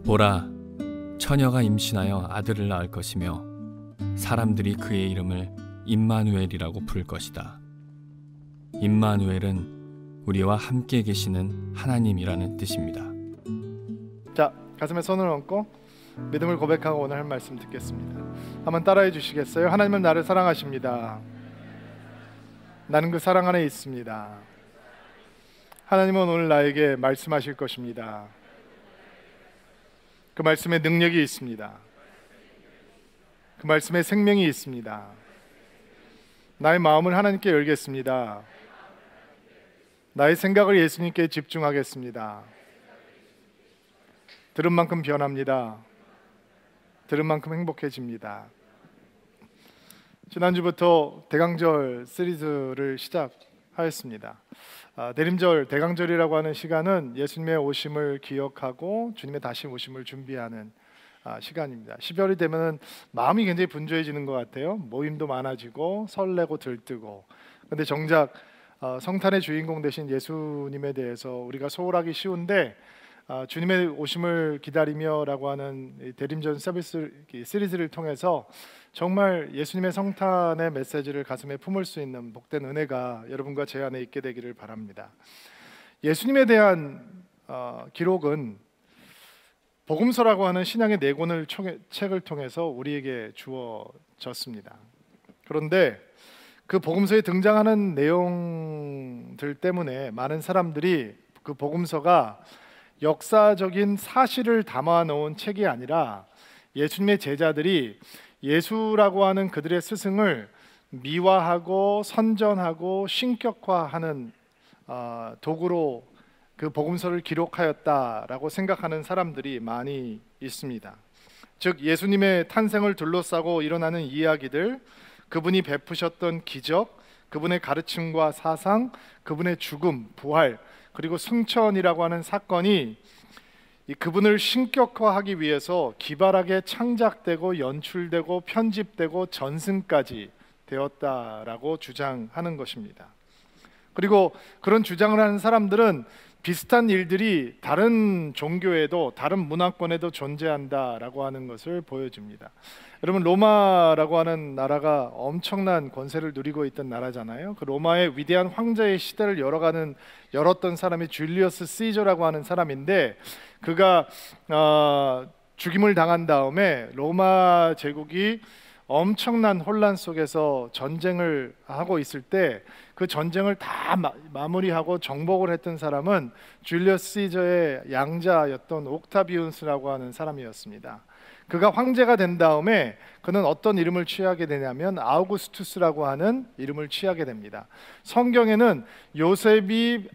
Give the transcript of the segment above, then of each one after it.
보라, 처녀가 임신하여 아들을 낳을 것이며 사람들이 그의 이름을 임마누엘이라고 부를 것이다. 임마누엘은 우리와 함께 계시는 하나님이라는 뜻입니다. 자, 가슴에 손을 얹고 믿음을 고백하고 오늘 할 말씀 듣겠습니다. 한번 따라해 주시겠어요? 하나님은 나를 사랑하십니다. 나는 그 사랑 안에 있습니다. 하나님은 오늘 나에게 말씀하실 것입니다. 그 말씀에 능력이 있습니다. 그 말씀에 생명이 있습니다. 나의 마음을 하나님께 열겠습니다. 나의 생각을 예수님께 집중하겠습니다. 들은 만큼 변합니다. 들은 만큼 행복해집니다. 지난주부터 대강절 시리즈를 시작하였습니다. 대림절, 대강절이라고 하는 시간은 예수님의 오심을 기억하고 주님의 다시 오심을 준비하는 시간입니다. 12월이 되면 마음이 굉장히 분주해지는 것 같아요. 모임도 많아지고 설레고 들뜨고. 근데 정작 성탄의 주인공 되신 예수님에 대해서 우리가 소홀하기 쉬운데 주님의 오심을 기다리며라고 하는 대림절 서비스 시리즈를 통해서 정말 예수님의 성탄의 메시지를 가슴에 품을 수 있는 복된 은혜가 여러분과 제 안에 있게 되기를 바랍니다. 예수님에 대한 기록은 복음서라고 하는 신약의 네 권을 책을 통해서 우리에게 주어졌습니다. 그런데 그 복음서에 등장하는 내용들 때문에 많은 사람들이 그 복음서가 역사적인 사실을 담아 놓은 책이 아니라 예수님의 제자들이 예수라고 하는 그들의 스승을 미화하고 선전하고 신격화하는 도구로 그 복음서를 기록하였다라고 생각하는 사람들이 많이 있습니다. 즉 예수님의 탄생을 둘러싸고 일어나는 이야기들, 그분이 베푸셨던 기적, 그분의 가르침과 사상, 그분의 죽음, 부활, 그리고 승천이라고 하는 사건이 그분을 신격화하기 위해서 기발하게 창작되고 연출되고 편집되고 전승까지 되었다라고 주장하는 것입니다. 그리고 그런 주장을 하는 사람들은 비슷한 일들이 다른 종교에도 다른 문화권에도 존재한다라고 하는 것을 보여줍니다. 여러분, 로마라고 하는 나라가 엄청난 권세를 누리고 있던 나라잖아요. 그 로마의 위대한 황제의 시대를 열었던 사람이 줄리어스 시저라고 하는 사람인데, 그가 죽임을 당한 다음에 로마 제국이 엄청난 혼란 속에서 전쟁을 하고 있을 때 그 전쟁을 다 마무리하고 정복을 했던 사람은 줄리어스 시저의 양자였던 옥타비우스라고 하는 사람이었습니다. 그가 황제가 된 다음에 그는 어떤 이름을 취하게 되냐면 아우구스투스라고 하는 이름을 취하게 됩니다. 성경에는 요셉이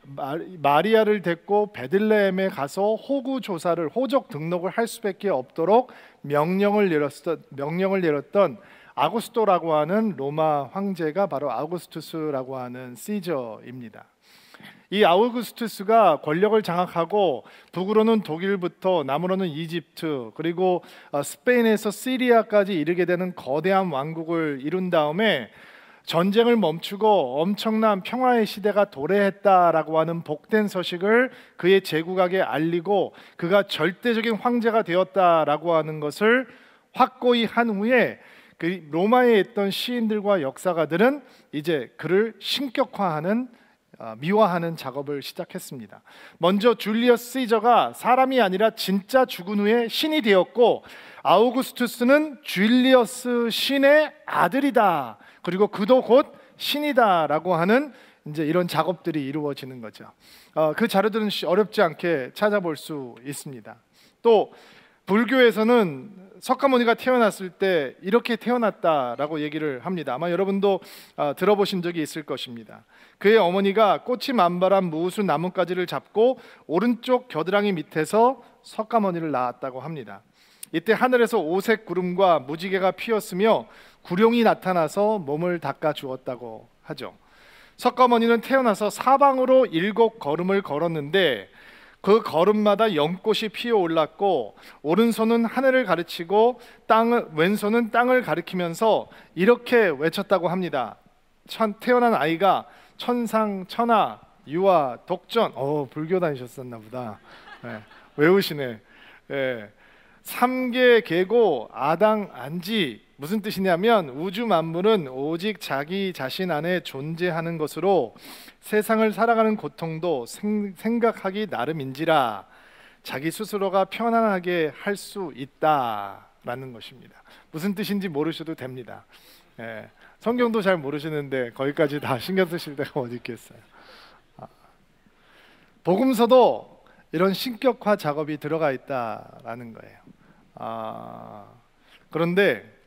마리아를 데리고 베들레헴에 가서 호적 등록을 할 수밖에 없도록 명령을 내렸던 아구스토라고 하는 로마 황제가 바로 아우구스투스라고 하는 시저입니다. 이 아우구스투스가 권력을 장악하고 북으로는 독일부터 남으로는 이집트, 그리고 스페인에서 시리아까지 이르게 되는 거대한 왕국을 이룬 다음에 전쟁을 멈추고 엄청난 평화의 시대가 도래했다라고 하는 복된 소식을 그의 제국에게 알리고 그가 절대적인 황제가 되었다라고 하는 것을 확고히 한 후에 그 로마에 있던 시인들과 역사가들은 이제 그를 신격화하는 미화하는 작업을 시작했습니다. 먼저 줄리어스 시저가 사람이 아니라 진짜 죽은 후에 신이 되었고, 아우구스투스는 줄리어스 신의 아들이다, 그리고 그도 곧 신이다라고 하는 이제 이런 작업들이 이루어지는 거죠. 그 자료들은 어렵지 않게 찾아볼 수 있습니다. 또 불교에서는 석가모니가 태어났을 때 이렇게 태어났다라고 얘기를 합니다. 아마 여러분도 들어보신 적이 있을 것입니다. 그의 어머니가 꽃이 만발한 무우수 나뭇가지를 잡고 오른쪽 겨드랑이 밑에서 석가모니를 낳았다고 합니다. 이때 하늘에서 오색 구름과 무지개가 피었으며 구룡이 나타나서 몸을 닦아 주었다고 하죠. 석가모니는 태어나서 사방으로 7걸음을 걸었는데 그 걸음마다 연꽃이 피어올랐고, 오른손은 하늘을 가르치고 왼손은 땅을 가리키면서 이렇게 외쳤다고 합니다. 태어난 아이가 천상, 천하, 유아, 독전. 불교 다니셨었나 보다. 네, 외우시네. 네. 삼계 계고 아당 안지, 무슨 뜻이냐면 우주 만물은 오직 자기 자신 안에 존재하는 것으로 세상을 살아가는 고통도 생각하기 나름인지라 자기 스스로가 편안하게 할 수 있다라는 것입니다. 무슨 뜻인지 모르셔도 됩니다. 성경도 잘 모르시는데 거기까지 다 신경 쓰실 때가 어디 있겠어요. 복음서도 이런 신격화 작업이 들어가 있다라는 거예요. 그런데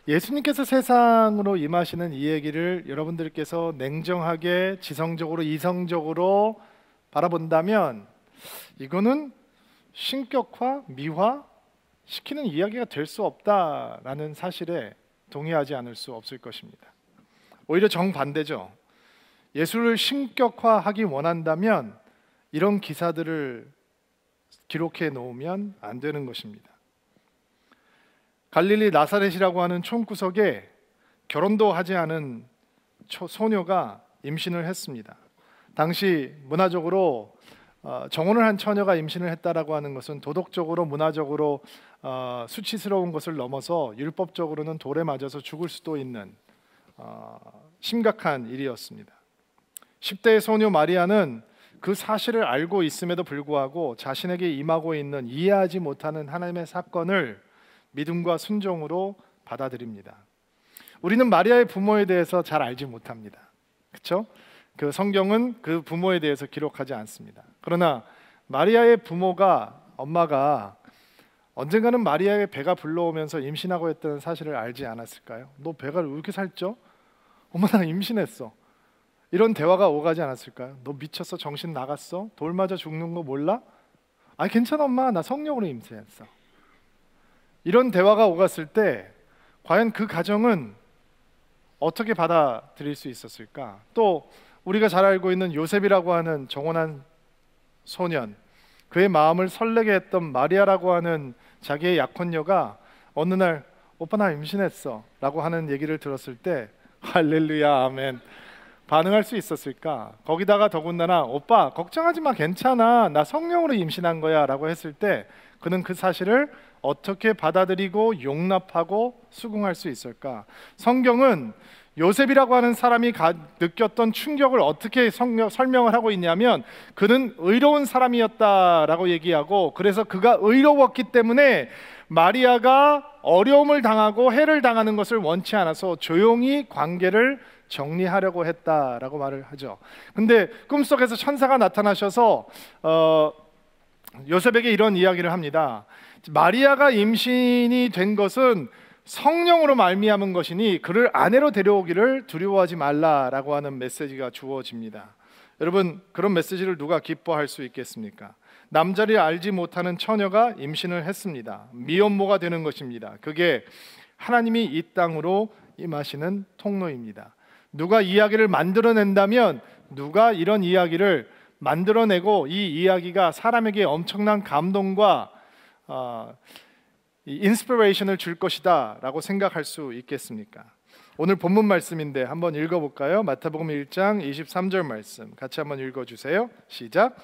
예수님께서 세상으로 임하시는 이 얘기를 여러분들께서 냉정하게 지성적으로 이성적으로 바라본다면 이거는 신격화, 미화 시키는 이야기가 될 수 없다라는 사실에 동의하지 않을 수 없을 것입니다. 오히려 정반대죠. 예수를 신격화하기 원한다면 이런 기사들을 기록해 놓으면 안 되는 것입니다. 갈릴리 나사렛이라고 하는 촌구석에 결혼도 하지 않은 소녀가 임신을 했습니다. 당시 문화적으로 정혼을 한 처녀가 임신을 했다라고 하는 것은 도덕적으로 문화적으로 수치스러운 것을 넘어서 율법적으로는 돌에 맞아서 죽을 수도 있는 심각한 일이었습니다. 10대의 소녀 마리아는 그 사실을 알고 있음에도 불구하고 자신에게 임하고 있는 이해하지 못하는 하나님의 사건을 믿음과 순종으로 받아들입니다. 우리는 마리아의 부모에 대해서 잘 알지 못합니다. 그렇죠? 그 성경은 그 부모에 대해서 기록하지 않습니다. 그러나 마리아의 부모가, 엄마가 언젠가는 마리아의 배가 불러오면서 임신하고 했다는 사실을 알지 않았을까요? 너 배가 왜 이렇게 살쪄? 엄마 나 임신했어. 이런 대화가 오가지 않았을까요? 너 미쳤어? 정신 나갔어? 돌 맞아 죽는 거 몰라? 아니 괜찮아 엄마, 나 성령으로 임신했어. 이런 대화가 오갔을 때 과연 그 가정은 어떻게 받아들일 수 있었을까? 또 우리가 잘 알고 있는 요셉이라고 하는 정혼한 소년, 그의 마음을 설레게 했던 마리아라고 하는 자기의 약혼녀가 어느 날 오빠 나 임신했어 라고 하는 얘기를 들었을 때 할렐루야 아멘 반응할 수 있었을까? 거기다가 더군다나 오빠 걱정하지 마 괜찮아 나 성령으로 임신한 거야 라고 했을 때 그는 그 사실을 어떻게 받아들이고 용납하고 수긍할 수 있을까? 성경은 요셉이라고 하는 사람이 느꼈던 충격을 어떻게 설명을 하고 있냐면 그는 의로운 사람이었다라고 얘기하고, 그래서 그가 의로웠기 때문에 마리아가 어려움을 당하고 해를 당하는 것을 원치 않아서 조용히 관계를 정리하려고 했다라고 말을 하죠. 근데 꿈속에서 천사가 나타나셔서 요셉에게 이런 이야기를 합니다. 마리아가 임신이 된 것은 성령으로 말미암은 것이니 그를 아내로 데려오기를 두려워하지 말라라고 하는 메시지가 주어집니다. 여러분, 그런 메시지를 누가 기뻐할 수 있겠습니까? 남자를 알지 못하는 처녀가 임신을 했습니다. 미혼모가 되는 것입니다. 그게 하나님이 이 땅으로 임하시는 통로입니다. 누가 이야기를 만들어낸다면, 누가 이런 이야기를 만들어내고 이 이야기가 사람에게 엄청난 감동과 인스피레이션을 줄 것이다 라고 생각할 수 있겠습니까? 오늘 본문 말씀인데 한번 읽어볼까요? 마태복음 1장 23절 말씀 같이 한번 읽어주세요. 시작.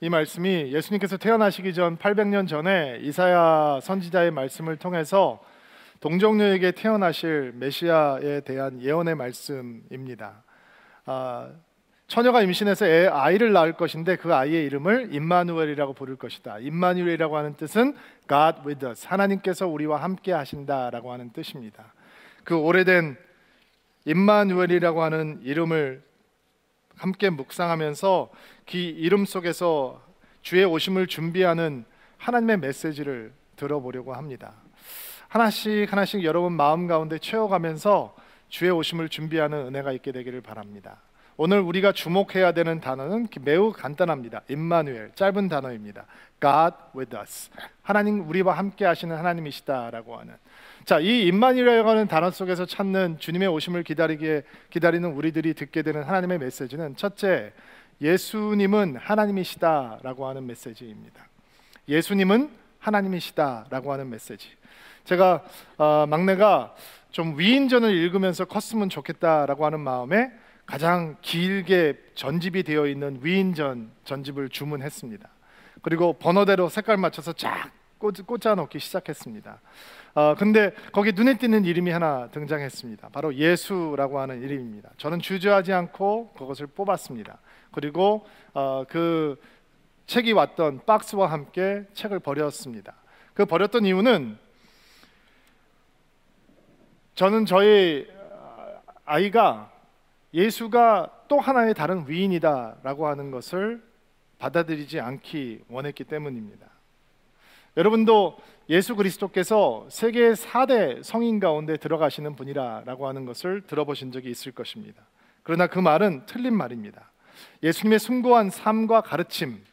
이 말씀이 예수님께서 태어나시기 전 800년 전에 이사야 선지자의 말씀을 통해서 동정녀에게 태어나실 메시아에 대한 예언의 말씀입니다. 처녀가 임신해서 아이를 낳을 것인데 그 아이의 이름을 임마누엘이라고 부를 것이다. 임마누엘이라고 하는 뜻은 God with us, 하나님께서 우리와 함께 하신다라고 하는 뜻입니다. 그 오래된 임마누엘이라고 하는 이름을 함께 묵상하면서 그 이름 속에서 주의 오심을 준비하는 하나님의 메시지를 들어보려고 합니다. 하나씩 하나씩 여러분 마음 가운데 채워가면서 주의 오심을 준비하는 은혜가 있게 되기를 바랍니다. 오늘 우리가 주목해야 되는 단어는 매우 간단합니다. 임마누엘, 짧은 단어입니다. God with us, 하나님 우리와 함께 하시는 하나님이시다라고 하는. 자, 이 임마누엘이라고 하는 단어 속에서 찾는 주님의 오심을 기다리는 우리들이 듣게 되는 하나님의 메시지는, 첫째, 예수님은 하나님이시다라고 하는 메시지입니다. 예수님은 하나님이시다라고 하는 메시지. 제가 막내가 좀 위인전을 읽으면서 컸으면 좋겠다라고 하는 마음에 가장 길게 전집이 되어 있는 위인전 전집을 주문했습니다. 그리고 번호대로 색깔 맞춰서 쫙 꽂아 놓기 시작했습니다. 근데 거기 눈에 띄는 이름이 하나 등장했습니다. 바로 예수라고 하는 이름입니다. 저는 주저하지 않고 그것을 뽑았습니다. 그리고 그 책이 왔던 박스와 함께 책을 버렸습니다. 그 버렸던 이유는 저는 저희 아이가 예수가 또 하나의 다른 위인이다라고 하는 것을 받아들이지 않기 원했기 때문입니다. 여러분도 예수 그리스도께서 세계 4대 성인 가운데 들어가시는 분이라고 하는 것을 들어보신 적이 있을 것입니다. 그러나 그 말은 틀린 말입니다. 예수님의 숭고한 삶과 가르침,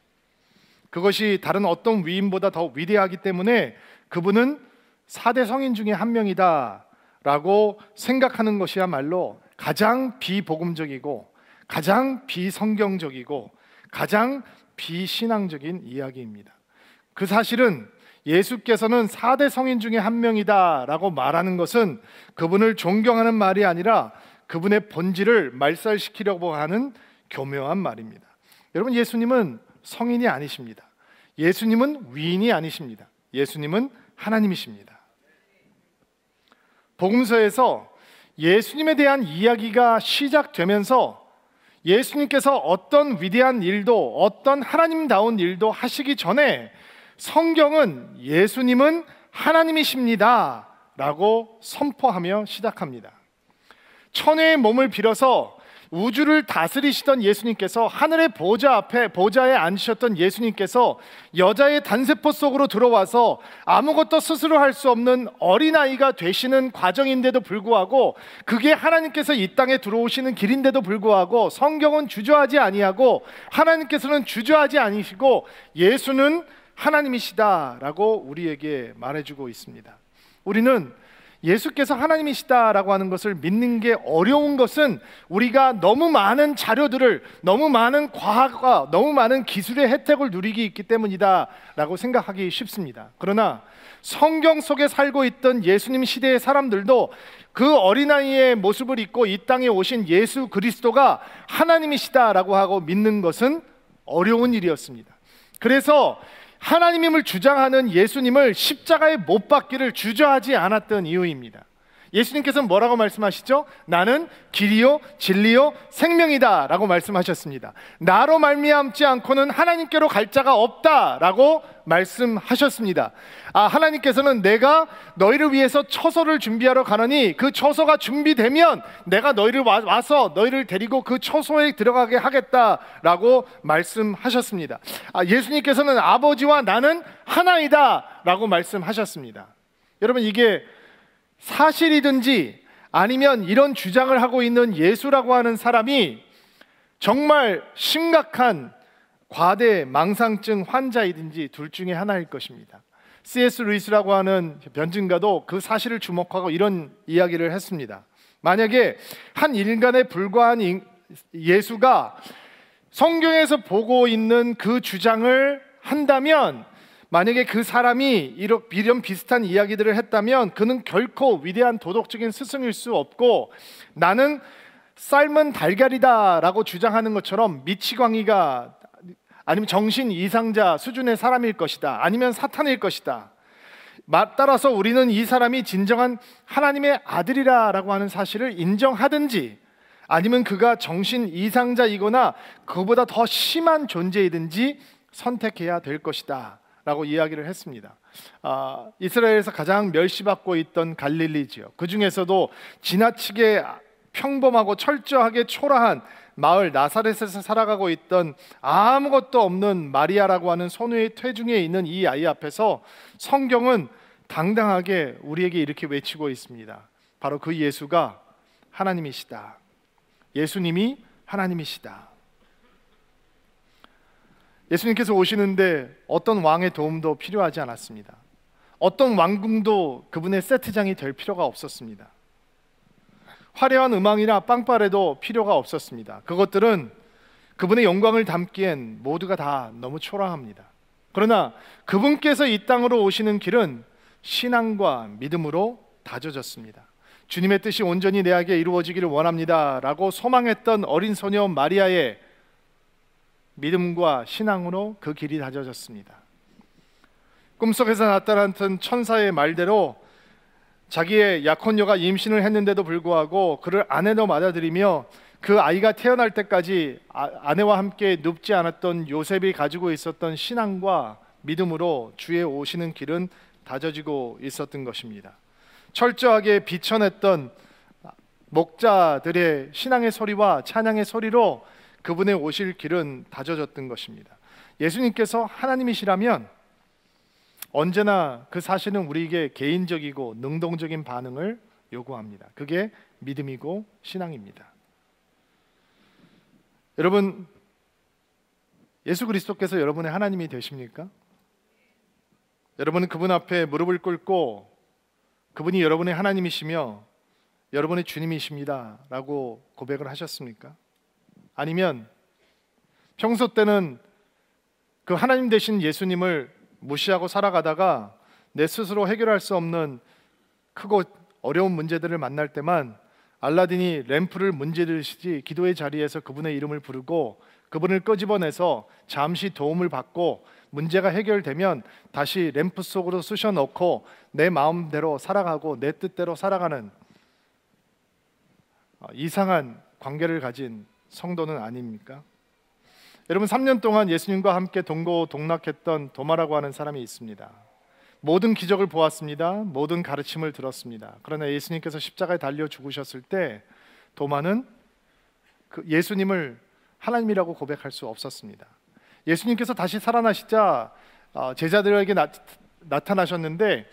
그것이 다른 어떤 위인보다 더 위대하기 때문에 그분은 4대 성인 중에 한 명이다라고 생각하는 것이야말로 가장 비복음적이고 가장 비성경적이고 가장 비신앙적인 이야기입니다. 그 사실은 예수께서는 4대 성인 중에 한 명이다라고 말하는 것은 그분을 존경하는 말이 아니라 그분의 본질을 말살시키려고 하는 교묘한 말입니다. 여러분, 예수님은 성인이 아니십니다. 예수님은 위인이 아니십니다. 예수님은 하나님이십니다. 복음서에서 예수님에 대한 이야기가 시작되면서 예수님께서 어떤 위대한 일도 어떤 하나님다운 일도 하시기 전에 성경은 예수님은 하나님이십니다 라고 선포하며 시작합니다. 천혜의 몸을 빌어서 우주를 다스리시던 예수님께서, 하늘의 보좌 앞에 보좌에 앉으셨던 예수님께서 여자의 단세포 속으로 들어와서 아무것도 스스로 할 수 없는 어린아이가 되시는 과정인데도 불구하고, 그게 하나님께서 이 땅에 들어오시는 길인데도 불구하고 성경은 주저하지 아니하고 하나님께서는 주저하지 아니시고 예수는 하나님이시다라고 우리에게 말해주고 있습니다. 우리는 예수께서 하나님이시다라고 하는 것을 믿는 게 어려운 것은 우리가 너무 많은 자료들을, 너무 많은 과학과 너무 많은 기술의 혜택을 누리기 있기 때문이다라고 생각하기 쉽습니다. 그러나 성경 속에 살고 있던 예수님 시대의 사람들도 그 어린아이의 모습을 입고 이 땅에 오신 예수 그리스도가 하나님이시다라고 하고 믿는 것은 어려운 일이었습니다. 그래서 하나님임을 주장하는 예수님을 십자가에 못 박기를 주저하지 않았던 이유입니다. 예수님께서는 뭐라고 말씀하시죠? 나는 길이요 진리요 생명이다 라고 말씀하셨습니다. 나로 말미암지 않고는 하나님께로 갈 자가 없다 라고 말씀하셨습니다. 하나님께서는 내가 너희를 위해서 처소를 준비하러 가노니 그 처소가 준비되면 내가 너희를 와서 너희를 데리고 그 처소에 들어가게 하겠다라고 말씀하셨습니다. 예수님께서는 아버지와 나는 하나이다 라고 말씀하셨습니다. 여러분, 이게 사실이든지 아니면 이런 주장을 하고 있는 예수라고 하는 사람이 정말 심각한 과대 망상증 환자이든지 둘 중에 하나일 것입니다. C.S. 루이스라고 하는 변증가도 그 사실을 주목하고 이런 이야기를 했습니다. 만약에 한 인간에 불과한 예수가 성경에서 보고 있는 그 주장을 한다면, 만약에 그 사람이 이런 비슷한 이야기들을 했다면 그는 결코 위대한 도덕적인 스승일 수 없고, 나는 삶은 달걀이다 라고 주장하는 것처럼 미치광이가 아니면 정신 이상자 수준의 사람일 것이다, 아니면 사탄일 것이다. 따라서 우리는 이 사람이 진정한 하나님의 아들이라고 하는 사실을 인정하든지, 아니면 그가 정신 이상자이거나 그보다 더 심한 존재이든지 선택해야 될 것이다 라고 이야기를 했습니다. 이스라엘에서 가장 멸시받고 있던 갈릴리 지역, 그 중에서도 지나치게 평범하고 철저하게 초라한 마을 나사렛에서 살아가고 있던 아무것도 없는 마리아라고 하는 선우의 태중에 있는 이 아이 앞에서 성경은 당당하게 우리에게 이렇게 외치고 있습니다. 바로 그 예수가 하나님이시다. 예수님이 하나님이시다. 예수님께서 오시는데 어떤 왕의 도움도 필요하지 않았습니다. 어떤 왕궁도 그분의 세트장이 될 필요가 없었습니다. 화려한 음악이나 빵빠레도 필요가 없었습니다. 그것들은 그분의 영광을 담기엔 모두가 다 너무 초라합니다. 그러나 그분께서 이 땅으로 오시는 길은 신앙과 믿음으로 다져졌습니다. 주님의 뜻이 온전히 내게 이루어지기를 원합니다 라고 소망했던 어린 소녀 마리아의 믿음과 신앙으로 그 길이 다져졌습니다. 꿈속에서 나타났던 천사의 말대로 자기의 약혼녀가 임신을 했는데도 불구하고 그를 아내로 받아들이며 그 아이가 태어날 때까지 아내와 함께 눕지 않았던 요셉이 가지고 있었던 신앙과 믿음으로 주의 오시는 길은 다져지고 있었던 것입니다. 철저하게 비춰냈던 목자들의 신앙의 소리와 찬양의 소리로 그분의 오실 길은 다져졌던 것입니다. 예수님께서 하나님이시라면 언제나 그 사실은 우리에게 개인적이고 능동적인 반응을 요구합니다. 그게 믿음이고 신앙입니다. 여러분, 예수 그리스도께서 여러분의 하나님이 되십니까? 여러분은 그분 앞에 무릎을 꿇고 그분이 여러분의 하나님이시며 여러분의 주님이십니다 라고 고백을 하셨습니까? 아니면 평소 때는 그 하나님 되신 예수님을 무시하고 살아가다가 내 스스로 해결할 수 없는 크고 어려운 문제들을 만날 때만 알라딘이 램프를 문지르시지 기도의 자리에서 그분의 이름을 부르고 그분을 끄집어내서 잠시 도움을 받고 문제가 해결되면 다시 램프 속으로 쑤셔 넣고 내 마음대로 살아가고 내 뜻대로 살아가는 이상한 관계를 가진 성도는 아닙니까? 여러분, 3년 동안 예수님과 함께 동고동락했던 도마라고 하는 사람이 있습니다. 모든 기적을 보았습니다. 모든 가르침을 들었습니다. 그러나 예수님께서 십자가에 달려 죽으셨을 때 도마는 그 예수님을 하나님이라고 고백할 수 없었습니다. 예수님께서 다시 살아나시자 제자들에게 나타나셨는데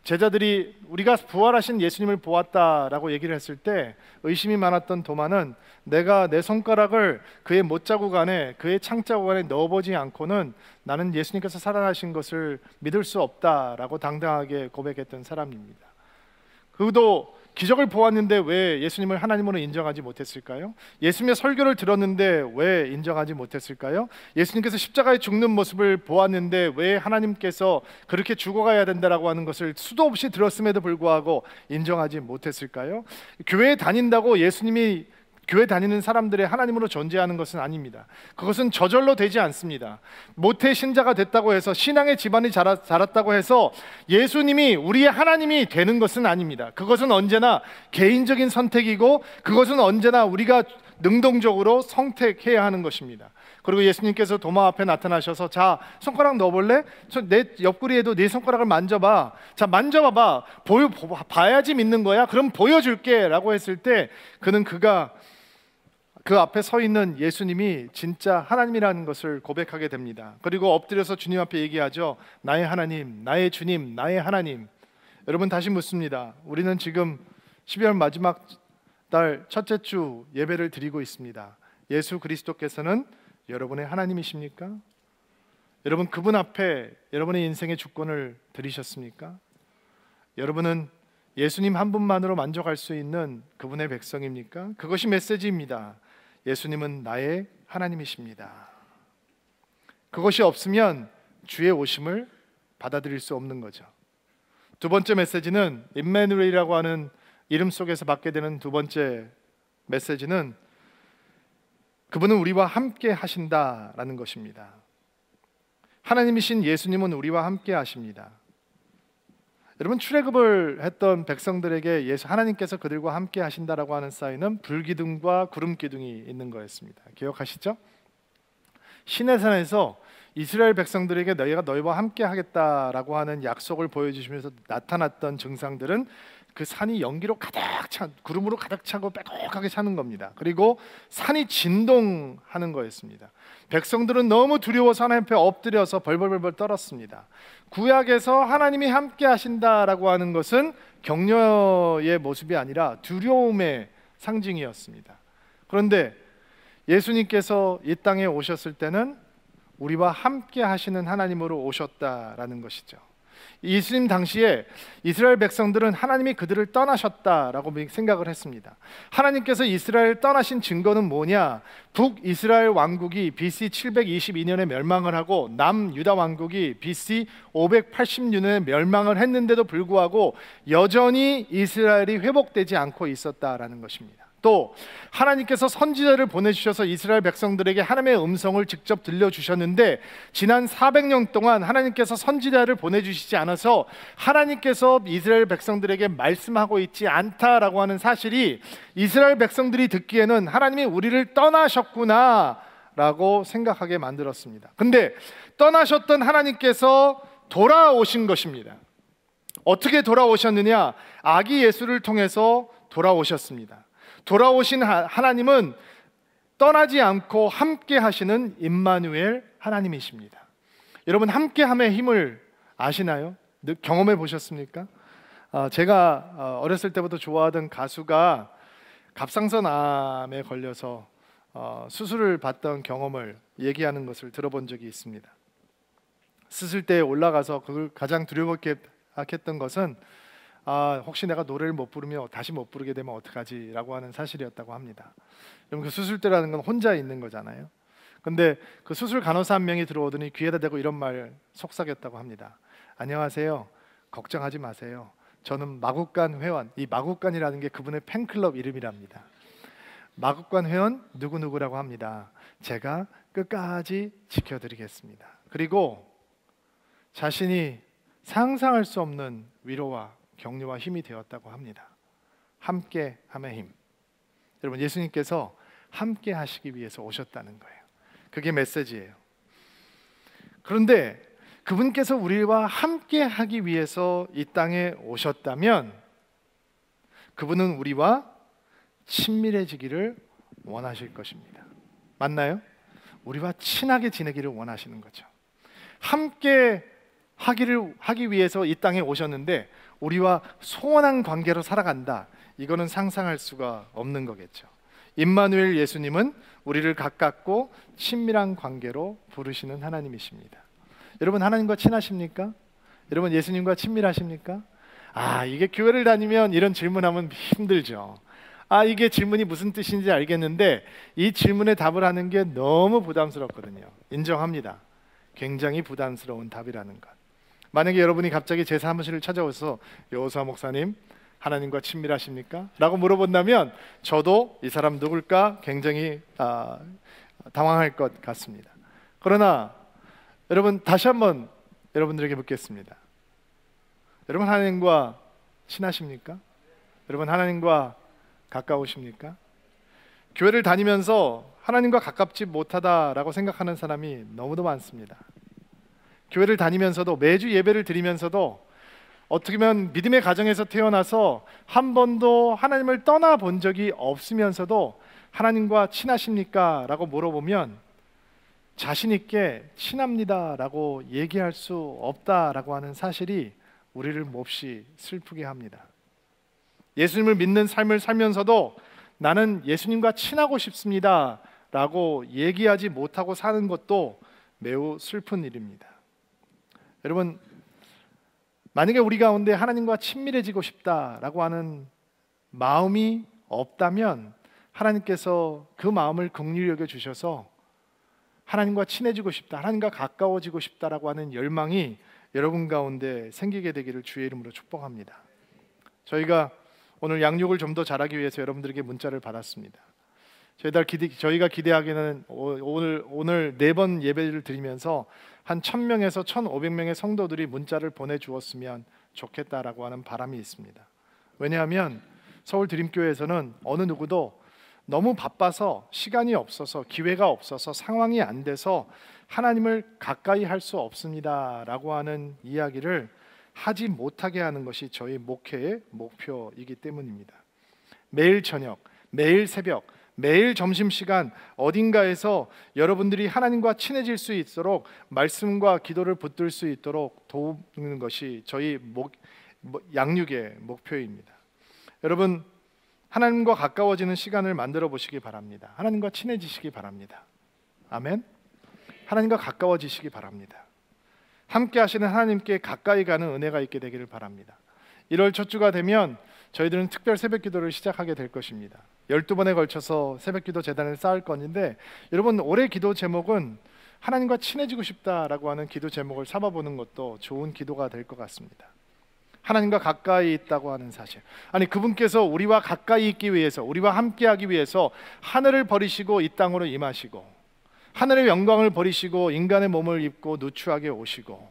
제자들이 우리가 부활하신 예수님을 보았다라고 얘기를 했을 때 의심이 많았던 도마는 내가 내 손가락을 그의 못자국 안에 그의 창자국 안에 넣어보지 않고는 나는 예수님께서 살아나신 것을 믿을 수 없다라고 당당하게 고백했던 사람입니다. 그도 기적을 보았는데 왜 예수님을 하나님으로 인정하지 못했을까요? 예수님의 설교를 들었는데 왜 인정하지 못했을까요? 예수님께서 십자가에 죽는 모습을 보았는데 왜 하나님께서 그렇게 죽어가야 된다라고 하는 것을 수도 없이 들었음에도 불구하고 인정하지 못했을까요? 교회에 다닌다고 예수님이 교회 다니는 사람들의 하나님으로 존재하는 것은 아닙니다. 그것은 저절로 되지 않습니다. 모태 신자가 됐다고 해서 신앙의 집안이 자랐다고 해서 예수님이 우리의 하나님이 되는 것은 아닙니다. 그것은 언제나 개인적인 선택이고 그것은 언제나 우리가 능동적으로 선택해야 하는 것입니다. 그리고 예수님께서 도마 앞에 나타나셔서 자, 손가락 넣어볼래? 내 옆구리에도 네 손가락을 만져봐. 자, 만져봐봐. 봐야지 믿는 거야? 그럼 보여줄게 라고 했을 때 그가 그 앞에 서 있는 예수님이 진짜 하나님이라는 것을 고백하게 됩니다. 그리고 엎드려서 주님 앞에 얘기하죠. 나의 하나님, 나의 주님, 나의 하나님. 여러분, 다시 묻습니다. 우리는 지금 12월 마지막 달 첫째 주 예배를 드리고 있습니다. 예수 그리스도께서는 여러분의 하나님이십니까? 여러분, 그분 앞에 여러분의 인생의 주권을 드리셨습니까? 여러분은 예수님 한 분만으로 만족할 수 있는 그분의 백성입니까? 그것이 메시지입니다. 예수님은 나의 하나님이십니다. 그것이 없으면 주의 오심을 받아들일 수 없는 거죠. 두 번째 메시지는 임마누엘이라고 하는 이름 속에서 받게 되는 두 번째 메시지는 그분은 우리와 함께 하신다라는 것입니다. 하나님이신 예수님은 우리와 함께 하십니다. 여러분, 출애굽을 했던 백성들에게 하나님께서 그들과 함께 하신다라고 하는 사인은 불기둥과 구름기둥이 있는 거였습니다. 기억하시죠? 시내산에서 이스라엘 백성들에게 너희가 너희와 함께 하겠다라고 하는 약속을 보여주시면서 나타났던 증상들은 그 산이 연기로 가득 찬, 구름으로 가득 차고 빼곡하게 차는 겁니다. 그리고 산이 진동하는 거였습니다. 백성들은 너무 두려워서 하나님 앞에 엎드려서 벌벌벌 떨었습니다. 구약에서 하나님이 함께 하신다라고 하는 것은 격려의 모습이 아니라 두려움의 상징이었습니다. 그런데 예수님께서 이 땅에 오셨을 때는 우리와 함께 하시는 하나님으로 오셨다라는 것이죠. 예수님 당시에 이스라엘 백성들은 하나님이 그들을 떠나셨다라고 생각을 했습니다. 하나님께서 이스라엘을 떠나신 증거는 뭐냐? 북이스라엘 왕국이 BC 722년에 멸망을 하고 남유다 왕국이 BC 580년에 멸망을 했는데도 불구하고 여전히 이스라엘이 회복되지 않고 있었다라는 것입니다. 또 하나님께서 선지자를 보내주셔서 이스라엘 백성들에게 하나님의 음성을 직접 들려주셨는데 지난 400년 동안 하나님께서 선지자를 보내주시지 않아서 하나님께서 이스라엘 백성들에게 말씀하고 있지 않다라고 하는 사실이 이스라엘 백성들이 듣기에는 하나님이 우리를 떠나셨구나 라고 생각하게 만들었습니다. 근데 떠나셨던 하나님께서 돌아오신 것입니다. 어떻게 돌아오셨느냐? 아기 예수를 통해서 돌아오셨습니다. 돌아오신 하나님은 떠나지 않고 함께 하시는 임마누엘 하나님이십니다. 여러분, 함께함의 힘을 아시나요? 경험해 보셨습니까? 제가 어렸을 때부터 좋아하던 가수가 갑상선암에 걸려서 수술을 받던 경험을 얘기하는 것을 들어본 적이 있습니다. 수술대에 올라가서 그걸 가장 두려웠게 했던 것은 혹시 내가 노래를 못 부르면 다시 못 부르게 되면 어떡하지? 라고 하는 사실이었다고 합니다. 여러분, 그 수술대라는 건 혼자 있는 거잖아요. 근데 그 수술 간호사 한 명이 들어오더니 귀에다 대고 이런 말 속삭였다고 합니다. 안녕하세요. 걱정하지 마세요. 저는 마국간 회원, 이 마국간이라는 게 그분의 팬클럽 이름이랍니다. 마국간 회원 누구누구라고 합니다. 제가 끝까지 지켜드리겠습니다. 그리고 자신이 상상할 수 없는 위로와 격려와 힘이 되었다고 합니다. 함께함의 힘. 여러분, 예수님께서 함께 하시기 위해서 오셨다는 거예요. 그게 메시지예요. 그런데 그분께서 우리와 함께 하기 위해서 이 땅에 오셨다면 그분은 우리와 친밀해지기를 원하실 것입니다. 맞나요? 우리와 친하게 지내기를 원하시는 거죠. 함께 하기 위해서 이 땅에 오셨는데 우리와 소원한 관계로 살아간다. 이거는 상상할 수가 없는 거겠죠. 임마누엘 예수님은 우리를 가깝고 친밀한 관계로 부르시는 하나님이십니다. 여러분, 하나님과 친하십니까? 여러분, 예수님과 친밀하십니까? 이게 교회를 다니면 이런 질문하면 힘들죠. 이게 질문이 무슨 뜻인지 알겠는데 이 질문에 답을 하는 게 너무 부담스럽거든요. 인정합니다. 굉장히 부담스러운 답이라는 것. 만약에 여러분이 갑자기 제 사무실을 찾아와서 여호수아 목사님, 하나님과 친밀하십니까? 라고 물어본다면 저도 이 사람 누굴까 굉장히 당황할 것 같습니다. 그러나 여러분, 다시 한번 여러분들에게 묻겠습니다. 여러분, 하나님과 친하십니까? 여러분, 하나님과 가까우십니까? 교회를 다니면서 하나님과 가깝지 못하다라고 생각하는 사람이 너무도 많습니다. 교회를 다니면서도 매주 예배를 드리면서도 어떻게 보면 믿음의 가정에서 태어나서 한 번도 하나님을 떠나본 적이 없으면서도 하나님과 친하십니까? 라고 물어보면 자신 있게 친합니다 라고 얘기할 수 없다라고 하는 사실이 우리를 몹시 슬프게 합니다. 예수님을 믿는 삶을 살면서도 나는 예수님과 친하고 싶습니다 라고 얘기하지 못하고 사는 것도 매우 슬픈 일입니다. 여러분, 만약에 우리 가운데 하나님과 친밀해지고 싶다라고 하는 마음이 없다면 하나님께서 그 마음을 긍휼히 여겨 주셔서 하나님과 친해지고 싶다, 하나님과 가까워지고 싶다라고 하는 열망이 여러분 가운데 생기게 되기를 주의 이름으로 축복합니다. 저희가 오늘 양육을 좀 더 잘하기 위해서 여러분들에게 문자를 받았습니다. 저희가 기대하기는 오늘 4번 예배를 드리면서 한 1000명에서 1500명의 성도들이 문자를 보내주었으면 좋겠다라고 하는 바람이 있습니다. 왜냐하면 서울 드림교회에서는 어느 누구도 너무 바빠서 시간이 없어서 기회가 없어서 상황이 안 돼서 하나님을 가까이 할 수 없습니다 라고 하는 이야기를 하지 못하게 하는 것이 저희 목회의 목표이기 때문입니다. 매일 저녁, 매일 새벽, 매일 점심시간 어딘가에서 여러분들이 하나님과 친해질 수 있도록 말씀과 기도를 붙들 수 있도록 도우는 것이 저희 양육의 목표입니다. 여러분, 하나님과 가까워지는 시간을 만들어 보시기 바랍니다. 하나님과 친해지시기 바랍니다. 아멘. 하나님과 가까워지시기 바랍니다. 함께 하시는 하나님께 가까이 가는 은혜가 있게 되기를 바랍니다. 1월 첫 주가 되면 저희들은 특별 새벽기도를 시작하게 될 것입니다. 12번에 걸쳐서 새벽기도 제단을 쌓을 건데, 여러분 올해 기도 제목은 하나님과 친해지고 싶다라고 하는 기도 제목을 삼아보는 것도 좋은 기도가 될 것 같습니다. 하나님과 가까이 있다고 하는 사실, 아니 그분께서 우리와 가까이 있기 위해서, 우리와 함께하기 위해서 하늘을 버리시고 이 땅으로 임하시고, 하늘의 영광을 버리시고 인간의 몸을 입고 누추하게 오시고,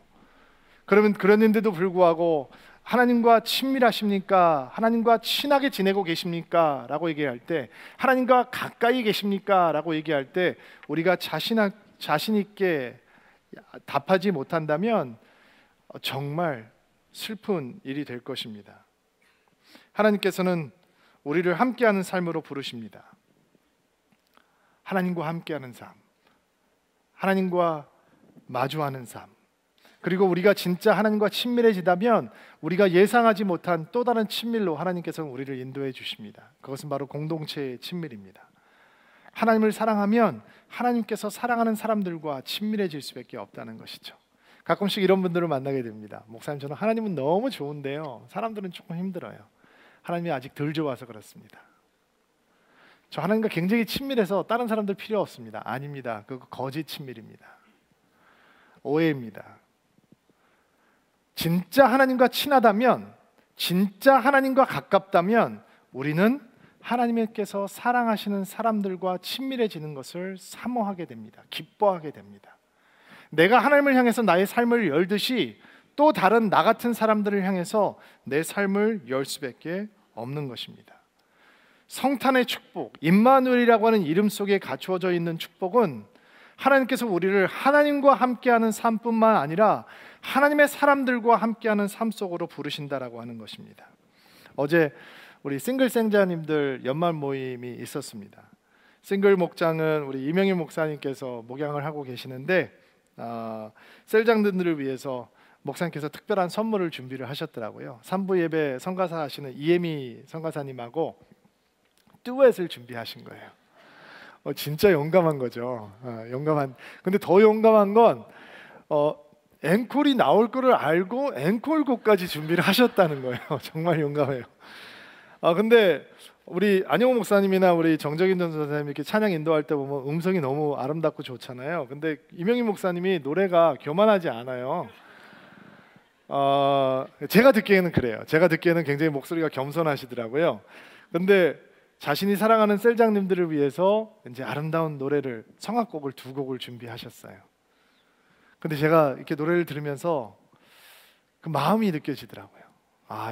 그러면 그랬는데도 불구하고 하나님과 친밀하십니까? 하나님과 친하게 지내고 계십니까? 라고 얘기할 때, 하나님과 가까이 계십니까? 라고 얘기할 때 우리가 자신 있게 답하지 못한다면 정말 슬픈 일이 될 것입니다. 하나님께서는 우리를 함께하는 삶으로 부르십니다. 하나님과 함께하는 삶, 하나님과 마주하는 삶, 그리고 우리가 진짜 하나님과 친밀해지다면 우리가 예상하지 못한 또 다른 친밀로 하나님께서는 우리를 인도해 주십니다. 그것은 바로 공동체의 친밀입니다. 하나님을 사랑하면 하나님께서 사랑하는 사람들과 친밀해질 수밖에 없다는 것이죠. 가끔씩 이런 분들을 만나게 됩니다. 목사님, 저는 하나님은 너무 좋은데요, 사람들은 조금 힘들어요. 하나님이 아직 덜 좋아서 그렇습니다. 저 하나님과 굉장히 친밀해서 다른 사람들 필요 없습니다. 아닙니다. 그거 거짓 친밀입니다. 오해입니다. 진짜 하나님과 친하다면, 진짜 하나님과 가깝다면 우리는 하나님께서 사랑하시는 사람들과 친밀해지는 것을 사모하게 됩니다. 기뻐하게 됩니다. 내가 하나님을 향해서 나의 삶을 열듯이 또 다른 나 같은 사람들을 향해서 내 삶을 열 수밖에 없는 것입니다. 성탄의 축복, 임마누엘이라고 하는 이름 속에 갖추어져 있는 축복은 하나님께서 우리를 하나님과 함께하는 삶뿐만 아니라 하나님의 사람들과 함께하는 삶 속으로 부르신다라고 하는 것입니다. 어제 우리 싱글 생자님들 연말 모임이 있었습니다. 싱글 목장은 우리 이명희 목사님께서 목양을 하고 계시는데, 셀장들을 위해서 목사님께서 특별한 선물을 준비를 하셨더라고요. 3부 예배 성가사 하시는 이혜미 성가사님하고 듀엣을 준비하신 거예요. 진짜 용감한 거죠. 근데 더 용감한 건 앵콜이 나올 거를 알고 앵콜곡까지 준비를 하셨다는 거예요. 정말 용감해요. 근데 우리 안영호 목사님이나 우리 정적인 전도사님 이렇게 찬양 인도할 때 보면 음성이 너무 아름답고 좋잖아요. 근데 이명희 목사님이 노래가 교만하지 않아요. 제가 듣기에는 그래요. 제가 듣기에는 굉장히 목소리가 겸손하시더라고요. 근데 자신이 사랑하는 셀장님들을 위해서 이제 아름다운 노래를, 성악곡을 2곡을 준비하셨어요. 근데 제가 이렇게 노래를 들으면서 그 마음이 느껴지더라고요.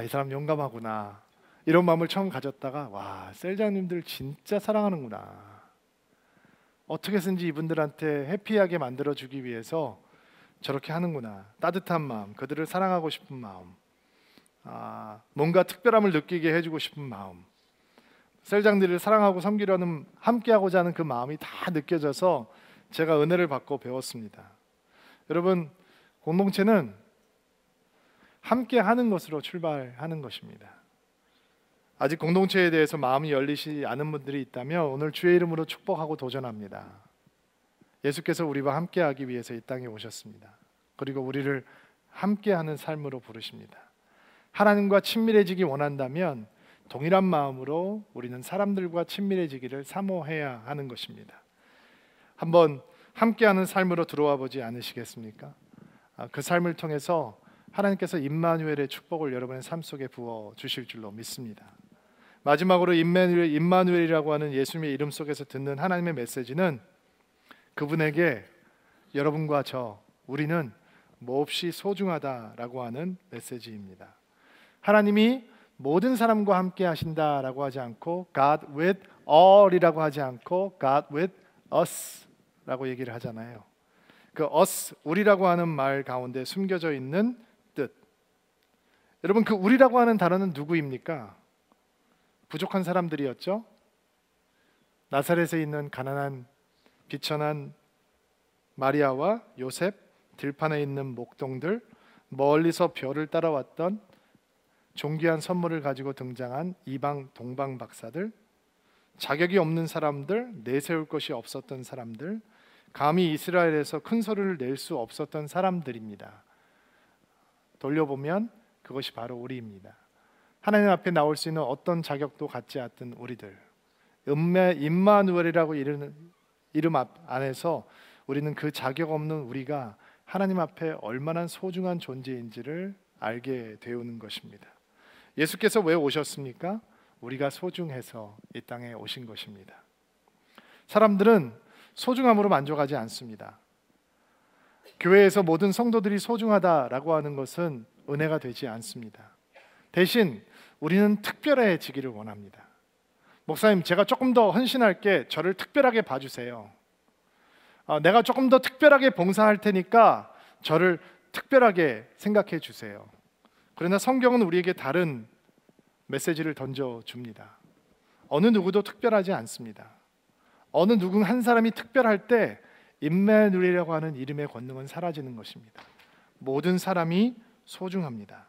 이 사람 용감하구나, 이런 마음을 처음 가졌다가, 와, 셀장님들 진짜 사랑하는구나, 어떻게든지 이분들한테 해피하게 만들어주기 위해서 저렇게 하는구나, 따뜻한 마음, 그들을 사랑하고 싶은 마음, 뭔가 특별함을 느끼게 해주고 싶은 마음, 셀장들을 사랑하고 섬기려는, 함께하고자 하는 그 마음이 다 느껴져서 제가 은혜를 받고 배웠습니다. 여러분, 공동체는 함께하는 것으로 출발하는 것입니다. 아직 공동체에 대해서 마음이 열리지 않은 분들이 있다면 오늘 주의 이름으로 축복하고 도전합니다. 예수께서 우리와 함께하기 위해서 이 땅에 오셨습니다. 그리고 우리를 함께하는 삶으로 부르십니다. 하나님과 친밀해지기 원한다면 동일한 마음으로 우리는 사람들과 친밀해지기를 사모해야 하는 것입니다. 한번 함께하는 삶으로 들어와 보지 않으시겠습니까? 그 삶을 통해서 하나님께서 임마누엘의 축복을 여러분의 삶 속에 부어 주실 줄로 믿습니다. 마지막으로 임마누엘이라고 하는 예수님의 이름 속에서 듣는 하나님의 메시지는 그분에게 여러분과 우리는 몹시 소중하다라고 하는 메시지입니다. 하나님이 모든 사람과 함께 하신다라고 하지 않고 God with all이라고 하지 않고 God with us라고 얘기를 하잖아요. 그 us, 우리라고 하는 말 가운데 숨겨져 있는 뜻, 여러분, 그 우리라고 하는 단어는 누구입니까? 부족한 사람들이었죠. 나사렛에 있는 가난한 비천한 마리아와 요셉, 들판에 있는 목동들, 멀리서 별을 따라왔던 존귀한 선물을 가지고 등장한 이방 동방 박사들, 자격이 없는 사람들, 내세울 것이 없었던 사람들, 감히 이스라엘에서 큰 소리를 낼 수 없었던 사람들입니다. 돌려보면 그것이 바로 우리입니다. 하나님 앞에 나올 수 있는 어떤 자격도 갖지 않던 우리들, 임마누엘이라고 이르는 이름 안에서 우리는 그 자격 없는 우리가 하나님 앞에 얼마나 소중한 존재인지를 알게 되는 것입니다. 예수께서 왜 오셨습니까? 우리가 소중해서 이 땅에 오신 것입니다. 사람들은 소중함으로 만족하지 않습니다. 교회에서 모든 성도들이 소중하다라고 하는 것은 은혜가 되지 않습니다. 대신 우리는 특별해지기를 원합니다. 목사님, 제가 조금 더 헌신할게, 저를 특별하게 봐주세요. 내가 조금 더 특별하게 봉사할 테니까 저를 특별하게 생각해 주세요. 그러나 성경은 우리에게 다른 메시지를 던져줍니다. 어느 누구도 특별하지 않습니다. 어느 누군 한 사람이 특별할 때 임마누엘이라고 하는 이름의 권능은 사라지는 것입니다. 모든 사람이 소중합니다.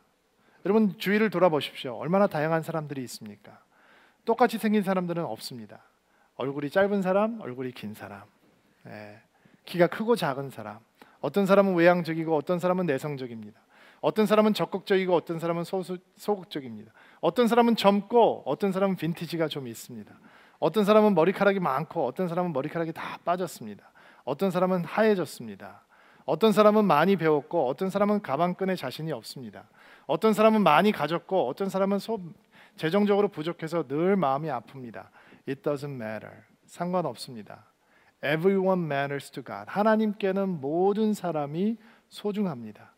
여러분 주위를 돌아보십시오. 얼마나 다양한 사람들이 있습니까? 똑같이 생긴 사람들은 없습니다. 얼굴이 짧은 사람, 얼굴이 긴 사람, 키가 크고 작은 사람, 어떤 사람은 외향적이고 어떤 사람은 내성적입니다. 어떤 사람은 적극적이고 어떤 사람은 소극적입니다. 어떤 사람은 젊고 어떤 사람은 빈티지가 좀 있습니다. 어떤 사람은 머리카락이 많고 어떤 사람은 머리카락이 다 빠졌습니다. 어떤 사람은 하얘졌습니다. 어떤 사람은 많이 배웠고 어떤 사람은 가방끈에 자신이 없습니다. 어떤 사람은 많이 가졌고 어떤 사람은 재정적으로 부족해서 늘 마음이 아픕니다. It doesn't matter. 상관없습니다. Everyone matters to God. 하나님께는 모든 사람이 소중합니다.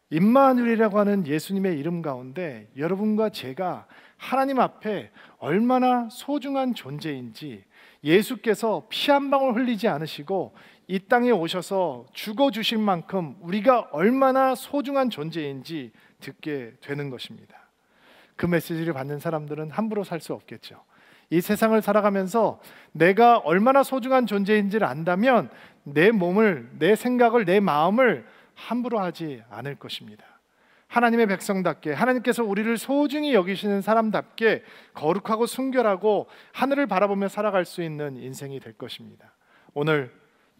임마누엘이라고 하는 예수님의 이름 가운데 여러분과 제가 하나님 앞에 얼마나 소중한 존재인지, 예수께서 피 한 방울 흘리지 않으시고 이 땅에 오셔서 죽어주실 만큼 우리가 얼마나 소중한 존재인지 듣게 되는 것입니다. 그 메시지를 받는 사람들은 함부로 살 수 없겠죠. 이 세상을 살아가면서 내가 얼마나 소중한 존재인지를 안다면 내 몸을, 내 생각을, 내 마음을 함부로 하지 않을 것입니다. 하나님의 백성답게, 하나님께서 우리를 소중히 여기시는 사람답게 거룩하고 순결하고 하늘을 바라보며 살아갈 수 있는 인생이 될 것입니다. 오늘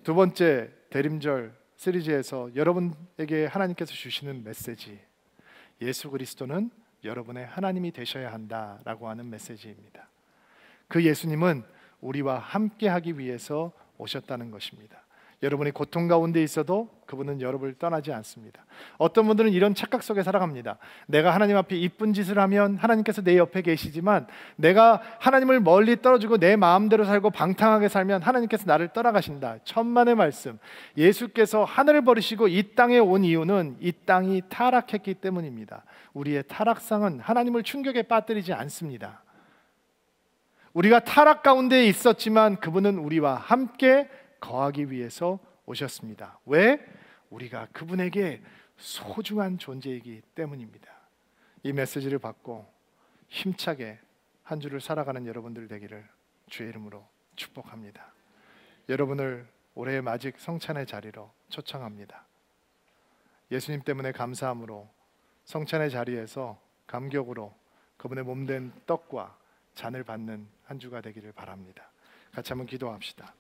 두 번째 대림절 시리즈에서 여러분에게 하나님께서 주시는 메시지, 예수 그리스도는 여러분의 하나님이 되셔야 한다라고 하는 메시지입니다. 그 예수님은 우리와 함께 하기 위해서 오셨다는 것입니다. 여러분이 고통 가운데 있어도 그분은 여러분을 떠나지 않습니다. 어떤 분들은 이런 착각 속에 살아갑니다. 내가 하나님 앞에 이쁜 짓을 하면 하나님께서 내 옆에 계시지만 내가 하나님을 멀리 떨어지고 내 마음대로 살고 방탕하게 살면 하나님께서 나를 떠나가신다. 천만의 말씀. 예수께서 하늘을 버리시고 이 땅에 온 이유는 이 땅이 타락했기 때문입니다. 우리의 타락상은 하나님을 충격에 빠뜨리지 않습니다. 우리가 타락 가운데 있었지만 그분은 우리와 함께 거하기 위해서 오셨습니다. 왜? 우리가 그분에게 소중한 존재이기 때문입니다. 이 메시지를 받고 힘차게 한 주를 살아가는 여러분들 되기를 주의 이름으로 축복합니다. 여러분을 올해의 마직 성찬의 자리로 초청합니다. 예수님 때문에 감사함으로 성찬의 자리에서 감격으로 그분의 몸된 떡과 잔을 받는 한 주가 되기를 바랍니다. 같이 한번 기도합시다.